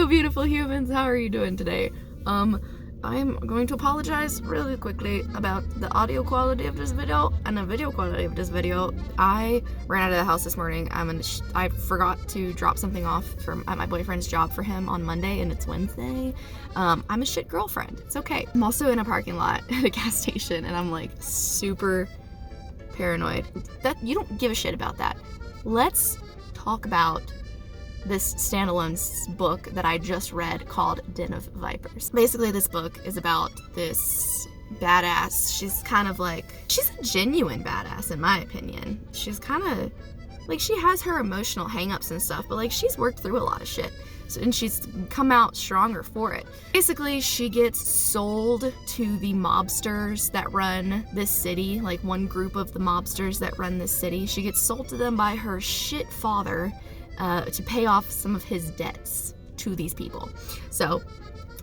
Hello, beautiful humans. How are you doing today? I'm going to apologize really quickly about the audio quality of this video and the video quality of this video. I ran out of the house this morning. I forgot to drop something off at my boyfriend's job for him on Monday, and it's Wednesday. I'm a shit girlfriend. It's okay. I'm also in a parking lot at a gas station, and I'm like super paranoid. That you don't give a shit about that. Let's talk about this standalone book that I just read called Den of Vipers. Basically, this book is about this badass. She's a genuine badass in my opinion. She's kind of like, she has her emotional hangups and stuff, but like she's worked through a lot of shit. And she's come out stronger for it. Basically, she gets sold to the mobsters that run this city, like one group of the mobsters that run this city. She gets sold to them by her shit father to pay off some of his debts to these people. So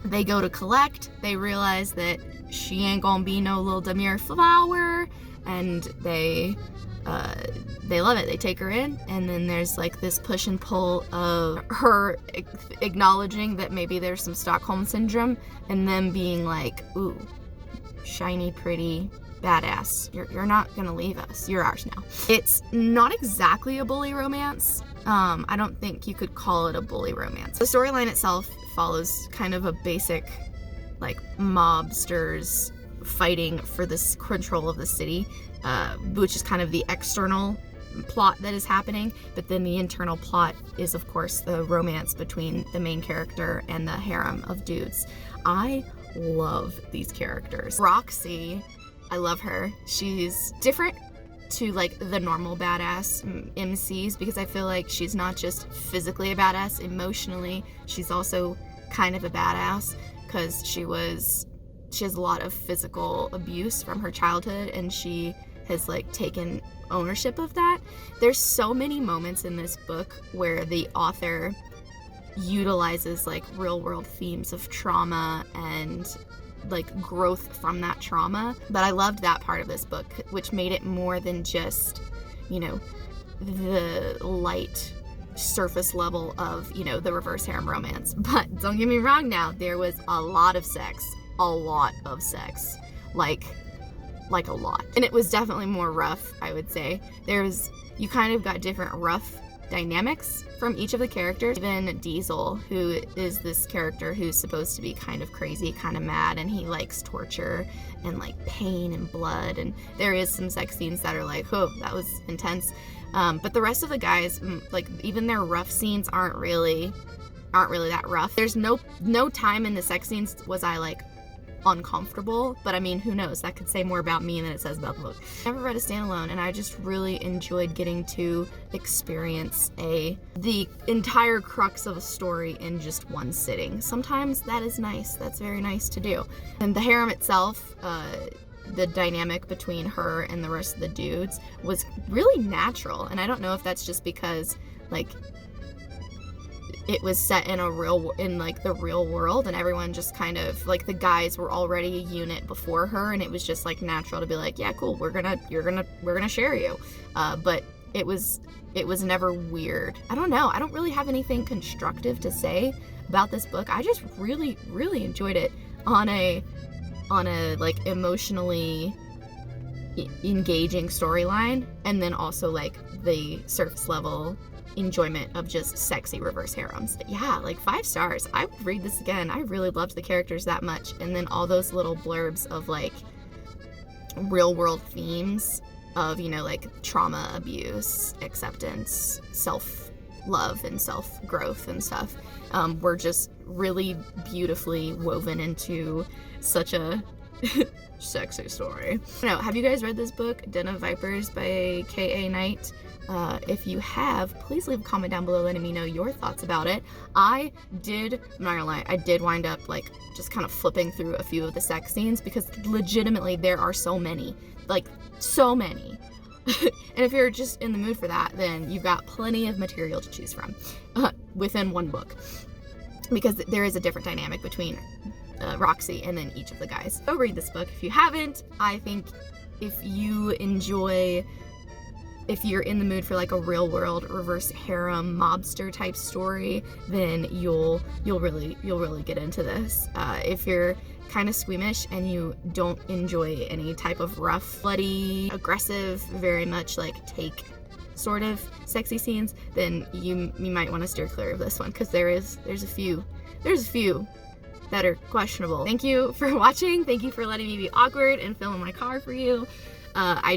they go to collect. They realize that she ain't gonna be no little demure flower, and they love it. They take her in, and then there's like this push and pull of her acknowledging that maybe there's some Stockholm syndrome, and them being like, ooh, shiny, pretty, badass, you're not gonna leave us, you're ours now. It's not exactly a bully romance. I don't think you could call it a bully romance. The storyline itself follows kind of a basic, like, mobsters fighting for this control of the city, which is kind of the external plot that is happening, but then the internal plot is, of course, the romance between the main character and the harem of dudes. I love these characters. Roxy, I love her. She's different to like the normal badass MCs because I feel like she's not just physically a badass, emotionally she's also kind of a badass because she has a lot of physical abuse from her childhood, and she has like taken ownership of that. There's so many moments in this book where the author utilizes like real world themes of trauma and like growth from that trauma. But I loved that part of this book, which made it more than just, you know, the light surface level of, you know, the reverse harem romance. But don't get me wrong now, there was a lot of sex. Like a lot. And it was definitely more rough, I would say. You kind of got different rough dynamics from each of the characters. Even Diesel, who is this character who's supposed to be kind of crazy, kind of mad, and he likes torture and like pain and blood, and there is some sex scenes that are like, oh, that was intense. But the rest of the guys, like even their rough scenes aren't really that rough. There's no time in the sex scenes was I like uncomfortable, but I mean, who knows, that could say more about me than it says about the book. I never read a standalone, and I just really enjoyed getting to experience the entire crux of a story in just one sitting. Sometimes that is nice. That's very nice to do. And the harem itself, the dynamic between her and the rest of the dudes was really natural, and I don't know if that's just because like it was set in like the real world, and everyone just kind of like, the guys were already a unit before her, and it was just like natural to be like, yeah, cool, we're gonna share you. But it was never weird. I don't know. I don't really have anything constructive to say about this book. I just really, really enjoyed it on a like emotionally engaging storyline, and then also like the surface level enjoyment of just sexy reverse harems. Yeah, like 5 stars. I would read this again. I really loved the characters that much, and then all those little blurbs of like real world themes of, you know, like trauma, abuse, acceptance, self-love and self-growth and stuff were just really beautifully woven into such a sexy story. Have you guys read this book, Den of Vipers by K.A. Knight? If you have, please leave a comment down below letting me know your thoughts about it. I'm not gonna lie, I did wind up like just kind of flipping through a few of the sex scenes because legitimately there are so many. Like, so many. And if you're just in the mood for that, then you've got plenty of material to choose from within one book, because there is a different dynamic between Roxy and then each of the guys. Go read this book if you haven't. I think if you enjoy if you're in the mood for like a real world reverse harem mobster type story, then you'll really get into this. If you're kind of squeamish and you don't enjoy any type of rough, bloody, aggressive, very much like take sort of sexy scenes, then you might want to steer clear of this one, because there's a few that are questionable. Thank you for watching. Thank you for letting me be awkward and film in my car for you. I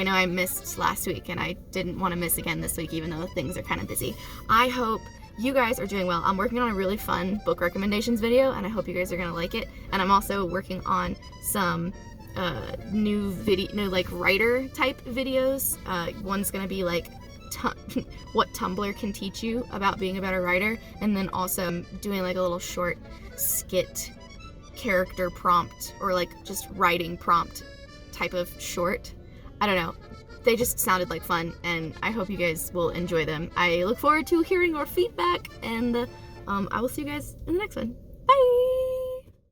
know I missed last week, and I didn't want to miss again this week, even though things are kind of busy. I hope you guys are doing well. I'm working on a really fun book recommendations video, and I hope you guys are gonna like it. And I'm also working on some new like writer type videos. One's gonna be like what Tumblr can teach you about being a better writer, and then also doing like a little short skit character prompt, or like just writing prompt type of short. I don't know. They just sounded like fun, and I hope you guys will enjoy them. I look forward to hearing your feedback, and I will see you guys in the next one. Bye!